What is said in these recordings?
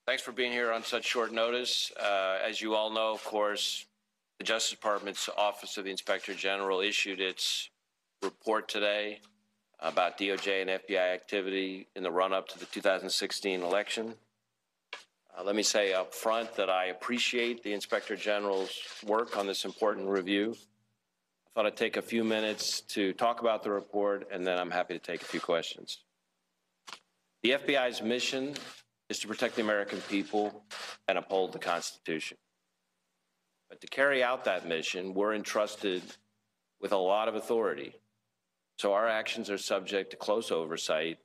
Thanks for being here on such short notice. As you all know, of course, the Justice Department's Office of the Inspector General issued its report today about DOJ and FBI activity in the run-up to the 2016 election. Let me say up front that I appreciate the Inspector General's work on this important review. I thought I'd take a few minutes to talk about the report, and then I'm happy to take a few questions. The FBI's mission is to protect the American people and uphold the Constitution. But to carry out that mission, we're entrusted with a lot of authority. So our actions are subject to close oversight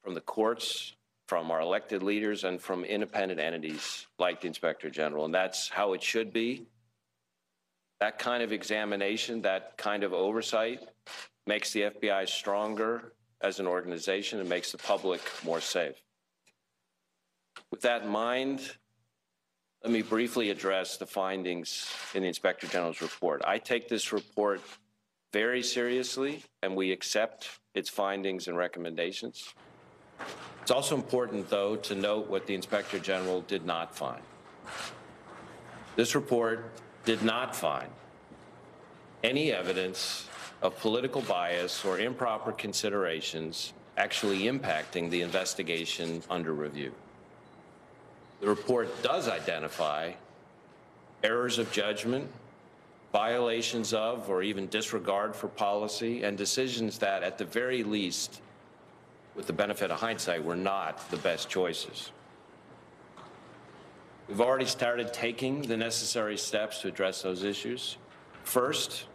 from the courts, from our elected leaders, and from independent entities like the Inspector General. And that's how it should be. That kind of examination, that kind of oversight makes the FBI stronger as an organization and makes the public more safe. With that in mind, let me briefly address the findings in the Inspector General's report. I take this report very seriously, and we accept its findings and recommendations. It's also important, though, to note what the Inspector General did not find. This report did not find any evidence of political bias or improper considerations actually impacting the investigation under review. The report does identify errors of judgment, violations of or even disregard for policy, and decisions that, at the very least, with the benefit of hindsight, were not the best choices. We've already started taking the necessary steps to address those issues. First,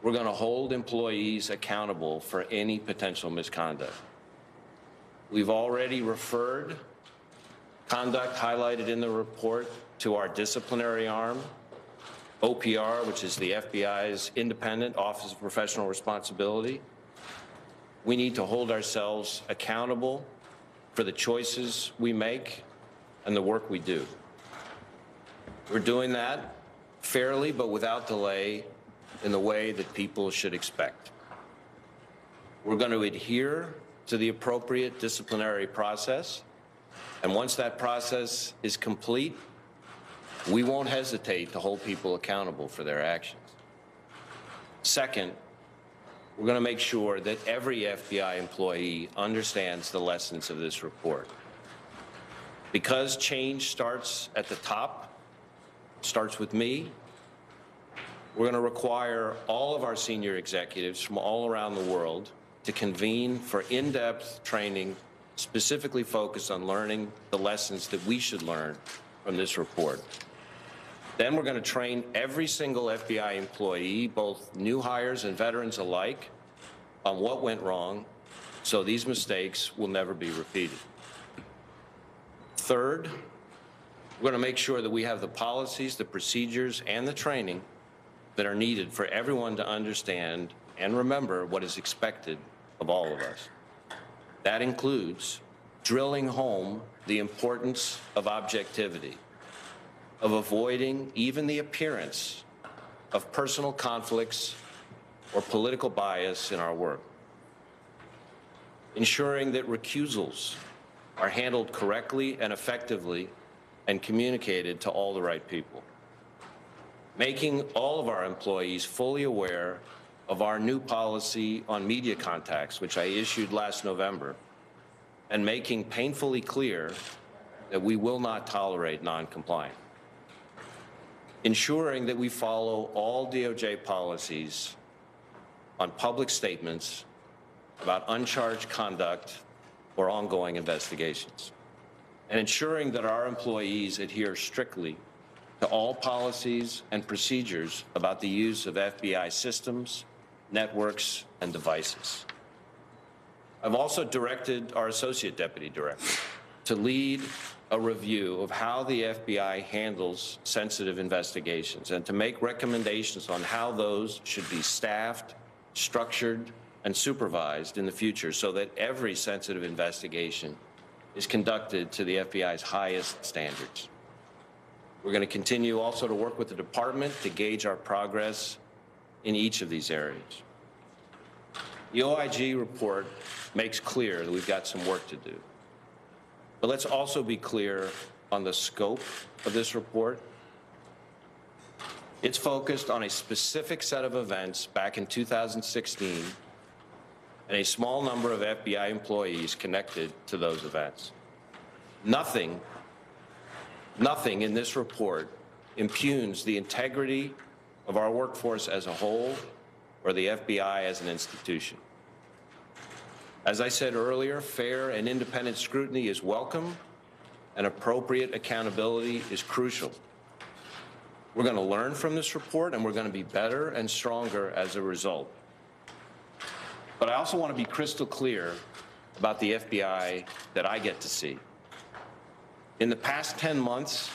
we're going to hold employees accountable for any potential misconduct. We've already referred conduct highlighted in the report to our disciplinary arm, OPR, which is the FBI's independent Office of Professional Responsibility. We need to hold ourselves accountable for the choices we make and the work we do. We're doing that fairly but without delay in the way that people should expect. We're going to adhere to the appropriate disciplinary process. And once that process is complete, we won't hesitate to hold people accountable for their actions. Second, we're going to make sure that every FBI employee understands the lessons of this report. Because change starts at the top, starts with me, we're going to require all of our senior executives from all around the world to convene for in-depth training specifically focused on learning the lessons that we should learn from this report. Then we're going to train every single FBI employee, both new hires and veterans alike, on what went wrong so these mistakes will never be repeated. Third, we're going to make sure that we have the policies, the procedures, and the training that are needed for everyone to understand and remember what is expected of all of us. That includes drilling home the importance of objectivity, of avoiding even the appearance of personal conflicts or political bias in our work, ensuring that recusals are handled correctly and effectively and communicated to all the right people, making all of our employees fully aware of our new policy on media contacts, which I issued last November, and making painfully clear that we will not tolerate non-compliance. Ensuring that we follow all DOJ policies on public statements about uncharged conduct or ongoing investigations. And ensuring that our employees adhere strictly to all policies and procedures about the use of FBI systems, networks, and devices. I've also directed our Associate Deputy Director to lead a review of how the FBI handles sensitive investigations and to make recommendations on how those should be staffed, structured, and supervised in the future so that every sensitive investigation is conducted to the FBI's highest standards. We're going to continue also to work with the department to gauge our progress in each of these areas. The OIG report makes clear that we've got some work to do. But let's also be clear on the scope of this report. It's focused on a specific set of events back in 2016 and a small number of FBI employees connected to those events. Nothing in this report impugns the integrity of our workforce as a whole or the FBI as an institution. As I said earlier, fair and independent scrutiny is welcome, and appropriate accountability is crucial. We're going to learn from this report, and we're going to be better and stronger as a result. But I also want to be crystal clear about the FBI that I get to see. In the past 10 months,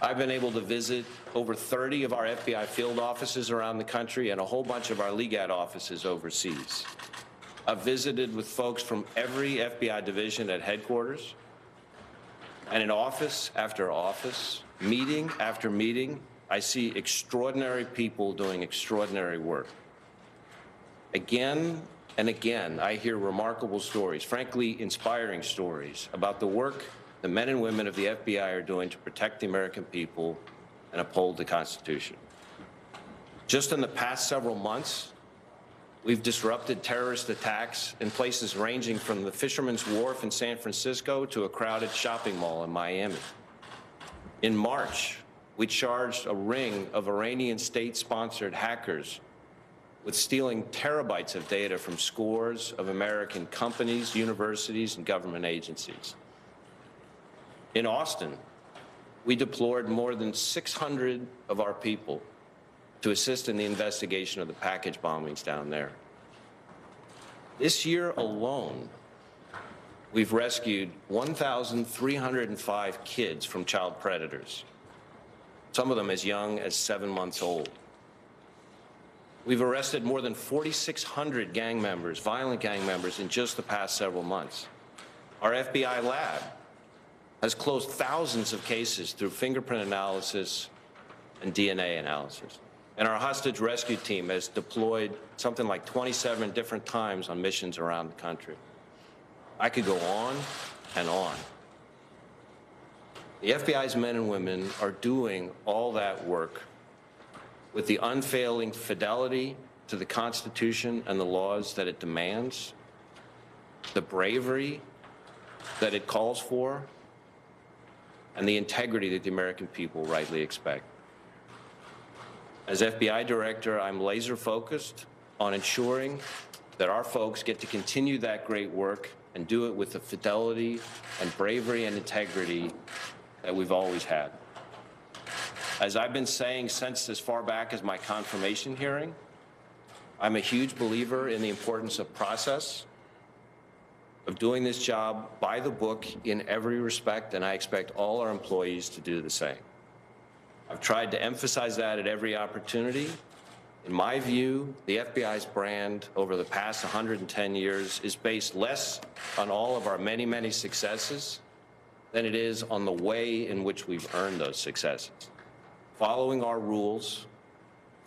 I've been able to visit over 30 of our FBI field offices around the country and a whole bunch of our LEGAT offices overseas. I've visited with folks from every FBI division at headquarters, and in office after office, meeting after meeting, I see extraordinary people doing extraordinary work. Again and again, I hear remarkable stories, frankly, inspiring stories about the work the men and women of the FBI are doing to protect the American people and uphold the Constitution. Just in the past several months, we've disrupted terrorist attacks in places ranging from the Fisherman's Wharf in San Francisco to a crowded shopping mall in Miami. In March, we charged a ring of Iranian state-sponsored hackers with stealing terabytes of data from scores of American companies, universities, and government agencies. In Austin, we deployed more than 600 of our people to assist in the investigation of the package bombings down there. This year alone, we've rescued 1,305 kids from child predators, some of them as young as 7 months old. We've arrested more than 4,600 gang members, violent gang members, in just the past several months. Our FBI lab has closed thousands of cases through fingerprint analysis and DNA analysis. And our hostage rescue team has deployed something like 27 different times on missions around the country. I could go on and on. The FBI's men and women are doing all that work with the unfailing fidelity to the Constitution and the laws that it demands, the bravery that it calls for, and the integrity that the American people rightly expect. As FBI director, I'm laser focused on ensuring that our folks get to continue that great work and do it with the fidelity and bravery and integrity that we've always had. As I've been saying since as far back as my confirmation hearing, I'm a huge believer in the importance of process, of doing this job by the book in every respect, and I expect all our employees to do the same. I've tried to emphasize that at every opportunity. In my view, the FBI's brand over the past 110 years is based less on all of our many, many successes than it is on the way in which we've earned those successes. Following our rules,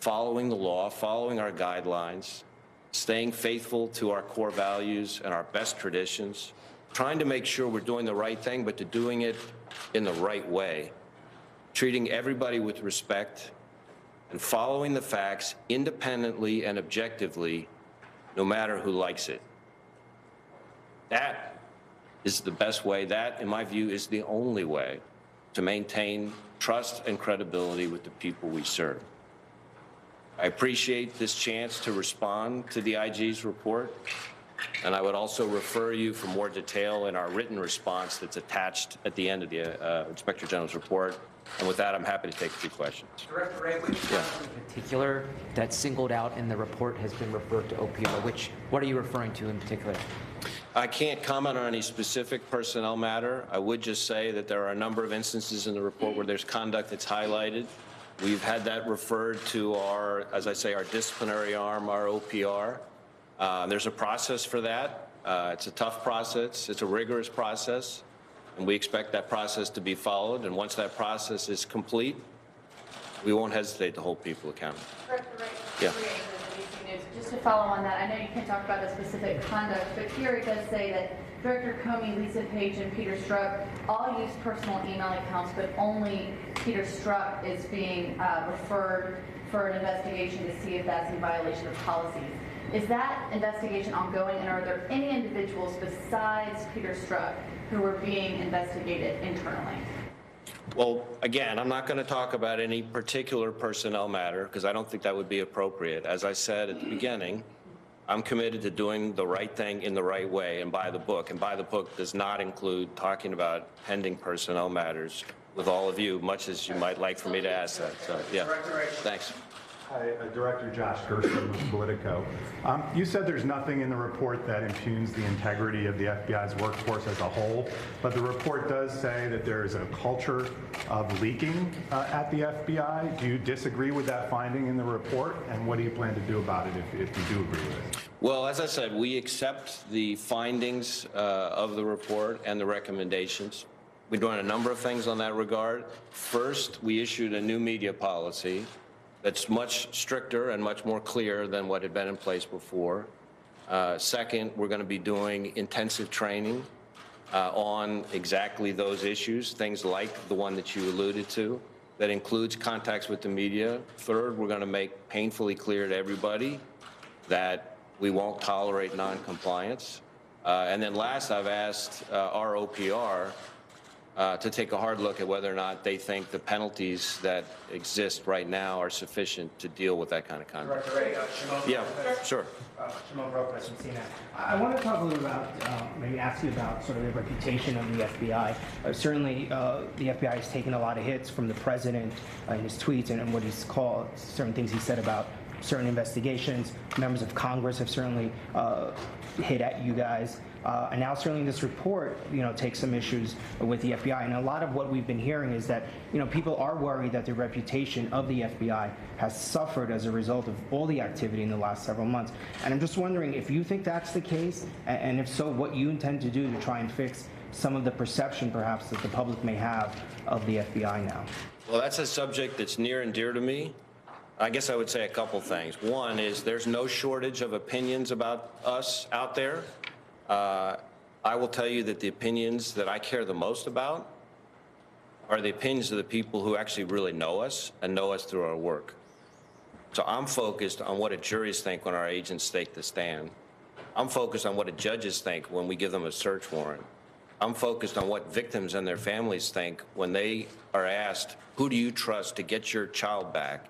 following the law, following our guidelines, staying faithful to our core values and our best traditions, trying to make sure we're doing the right thing, but to doing it in the right way, treating everybody with respect, and following the facts independently and objectively, no matter who likes it. That is the best way. That, in my view, is the only way to maintain trust and credibility with the people we serve. I appreciate this chance to respond to the IG's report, and I would also refer you for more detail in our written response that's attached at the end of the Inspector General's report. And with that, I'm happy to take a few questions. Director Wray, which in particular that's singled out in the report has been referred to OPO? What are you referring to in particular? I can't comment on any specific personnel matter. I would just say that there are a number of instances in the report where there's conduct that's highlighted. We've had that referred to our, as I say, our disciplinary arm, our OPR. There's a process for that. It's a tough process. It's a rigorous process. And we expect that process to be followed. And once that process is complete, we won't hesitate to hold people accountable. Director Wray, yeah. Just just to follow on that, I know you can't talk about the specific conduct, but here it does say that Director Comey, Lisa Page, and Peter Strzok all use personal email accounts, but only Peter Strzok is being referred for an investigation to see if that's in violation of policies. Is that investigation ongoing, and are there any individuals besides Peter Strzok who are being investigated internally? Well, again, I'm not going to talk about any particular personnel matter because I don't think that would be appropriate. As I said at the beginning, I'm committed to doing the right thing in the right way and by the book. And by the book does not include talking about pending personnel matters with all of you, much as you might like for me to ask that. So, yeah, thanks. Hi, Director Josh Gershon with Politico. You said there's nothing in the report that impugns the integrity of the FBI's workforce as a whole, but the report does say that there is a culture of leaking at the FBI. Do you disagree with that finding in the report, and what do you plan to do about it if you do agree with it? Well, as I said, we accept the findings of the report and the recommendations. We're doing a number of things on that regard. First, we issued a new media policy that's much stricter and much more clear than what had been in place before. Second, we're going to be doing intensive training on exactly those issues, things like the one that you alluded to, that includes contacts with the media. Third, we're going to make painfully clear to everybody that we won't tolerate noncompliance. And then last, I've asked our OPR to take a hard look at whether or not they think the penalties that exist right now are sufficient to deal with that kind of conduct. Yeah, sure. Shimon Rokas from CNN. I want to talk a little about, maybe ask you about sort of the reputation of the FBI. Certainly, the FBI has taken a lot of hits from the president in his tweets and what he's called, certain things he said about certain investigations. Members of Congress have certainly hit at you guys. And now certainly this report, takes some issues with the FBI. And a lot of what we've been hearing is that, people are worried that the reputation of the FBI has suffered as a result of all the activity in the last several months. And I'm just wondering if you think that's the case, and if so, what you intend to do to try and fix some of the perception, perhaps, that the public may have of the FBI now. Well, that's a subject that's near and dear to me. I guess I would say a couple things. One is there's no shortage of opinions about us out there. I will tell you that the opinions that I care the most about are the opinions of the people who actually really know us and know us through our work. So I'm focused on what juries think when our agents take the stand. I'm focused on what judges think when we give them a search warrant. I'm focused on what victims and their families think when they are asked, who do you trust to get your child back?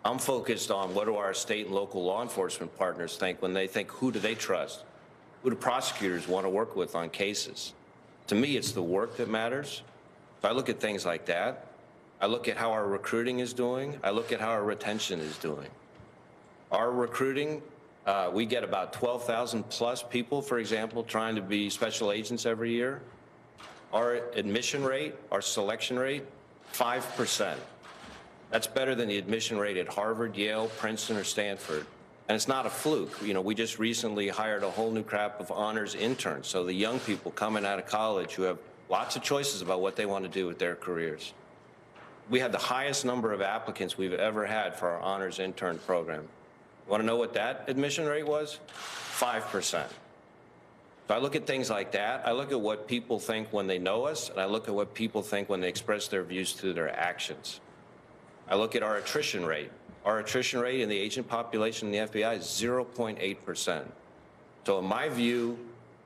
I'm focused on what do our state and local law enforcement partners think when they think, who do they trust? Who do prosecutors want to work with on cases? To me, it's the work that matters. So I look at things like that. I look at how our recruiting is doing. I look at how our retention is doing. Our recruiting, we get about 12,000 plus people, for example, trying to be special agents every year. Our admission rate, our selection rate, 5%. That's better than the admission rate at Harvard, Yale, Princeton, or Stanford. And it's not a fluke. We just recently hired a whole new crop of honors interns. So the young people coming out of college who have lots of choices about what they want to do with their careers. We had the highest number of applicants we've ever had for our honors intern program. You want to know what that admission rate was? 5%. So I look at things like that. I look at what people think when they know us, and I look at what people think when they express their views through their actions. I look at our attrition rate. Our attrition rate in the agent population in the FBI is 0.8%. So in my view,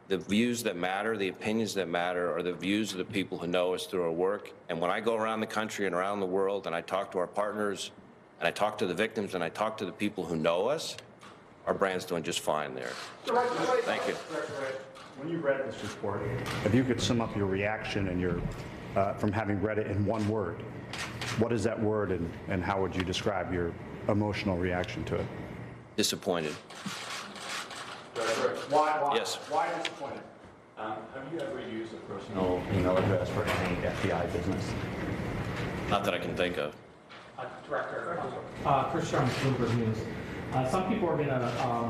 the views that matter, the opinions that matter, are the views of the people who know us through our work. And when I go around the country and around the world and I talk to our partners and I talk to the victims and I talk to the people who know us, our brand's doing just fine there. Thank you. When you read this report, if you could sum up your reaction and your from having read it in one word, what is that word, and how would you describe your emotional reaction to it? Disappointed. Why? Yes. Why disappointed? Have you ever used a personal email address for any FBI business? Not that I can think of. Director, Chris Strong, Bloomberg News. Some people are going to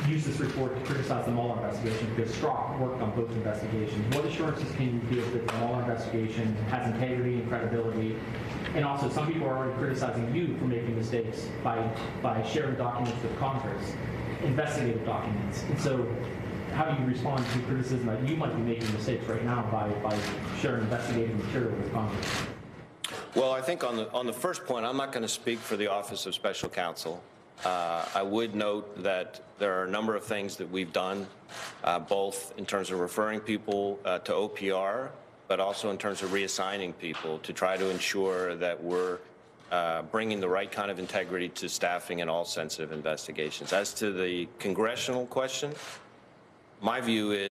used this report to criticize the Mueller investigation because Strzok worked on both investigations. What assurances can you give that the Mueller investigation has integrity and credibility? And also, some people are already criticizing you for making mistakes by sharing documents with Congress, investigative documents. And so, how do you respond to criticism that you might be making mistakes right now by sharing investigative material with Congress? Well, I think on the first point, I'm not going to speak for the Office of Special Counsel. I would note that there are a number of things that we've done, both in terms of referring people to OPR, but also in terms of reassigning people to try to ensure that we're bringing the right kind of integrity to staffing in all sensitive investigations. As to the congressional question, my view is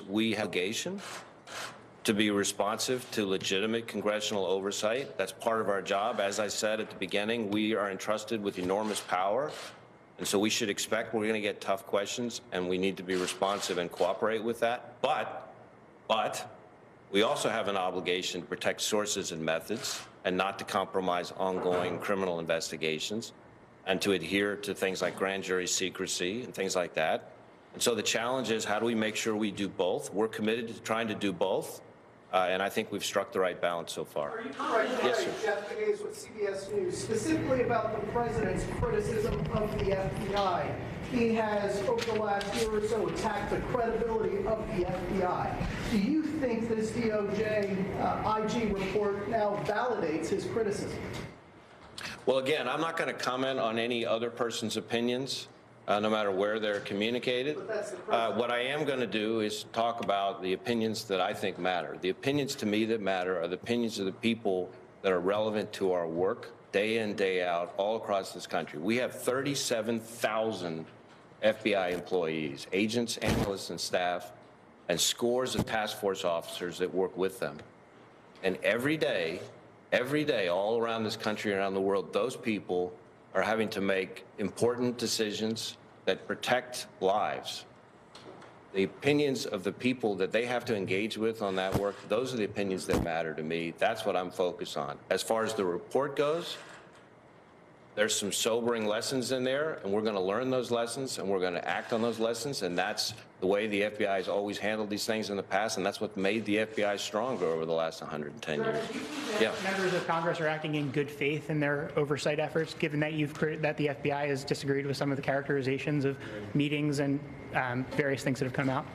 we have obligation to be responsive to legitimate congressional oversight. That's part of our job. As I said at the beginning, we are entrusted with enormous power, and so we should expect we're going to get tough questions, and we need to be responsive and cooperate with that. But we also have an obligation to protect sources and methods and not to compromise ongoing criminal investigations and to adhere to things like grand jury secrecy and things like that. And so the challenge is, how do we make sure we do both? We're committed to trying to do both, and I think we've struck the right balance so far. Are you correct? Yes, sir. Jeff Hayes with CBS News, specifically about the president's criticism of the FBI. He has, over the last year or so, attacked the credibility of the FBI. Do you think this DOJ IG report now validates his criticism? Well, again, I'm not going to comment on any other person's opinions. No matter where they're communicated. What I am going to do is talk about the opinions that I think matter. The opinions to me that matter are the opinions of the people that are relevant to our work day in, day out, all across this country. We have 37,000 FBI employees, agents, analysts, and staff, and scores of task force officers that work with them. And every day, all around this country, around the world, those people are having to make important decisions that protect lives. The opinions of the people that they have to engage with on that work, those are the opinions that matter to me. That's what I'm focused on. As far as the report goes, there's some sobering lessons in there, and we're going to learn those lessons, and we're going to act on those lessons, and that's the way the FBI has always handled these things in the past, and that's what made the FBI stronger over the last 110 years. Yeah. Members of Congress are acting in good faith in their oversight efforts, given that that the FBI has disagreed with some of the characterizations of meetings and various things that have come out?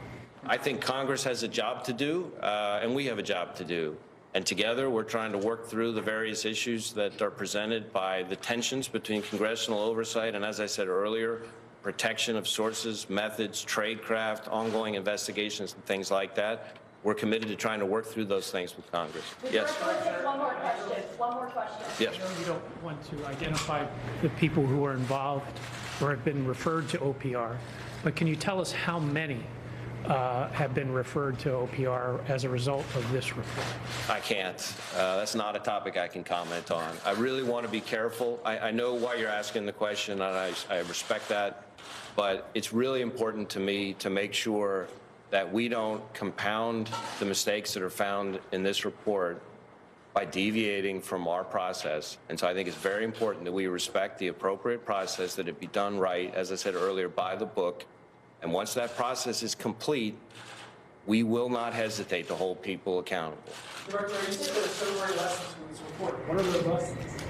I think Congress has a job to do, and we have a job to do. And together, we're trying to work through the various issues that are presented by the tensions between congressional oversight and, as I said earlier, protection of sources, methods, tradecraft, ongoing investigations, and things like that. We're committed to trying to work through those things with Congress. Yes. One more question. One more question. Yes. I know you don't want to identify the people who are involved or have been referred to OPR, but can you tell us how many have been referred to OPR as a result of this report? I can't. That's not a topic I can comment on. I really want to be careful. I know why you're asking the question, and I respect that, but it's really important to me to make sure that we don't compound the mistakes that are found in this report by deviating from our process. And so I think it's very important that we respect the appropriate process, that it be done right, as I said earlier, by the book. And once that process is complete, we will not hesitate to hold people accountable. Director, you said there are sobering lessons from this report. What are those lessons?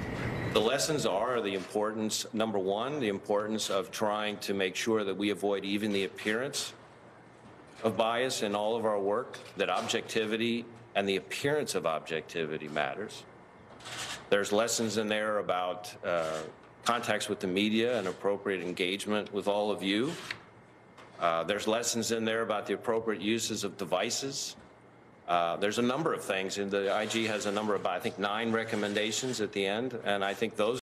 The lessons are the importance, number one, the importance of trying to make sure that we avoid even the appearance of bias in all of our work, that objectivity and the appearance of objectivity matters. There's lessons in there about contacts with the media and appropriate engagement with all of you. There's lessons in there about the appropriate uses of devices. There's a number of things, and the IG has a number of, I think, 9 recommendations at the end, and I think those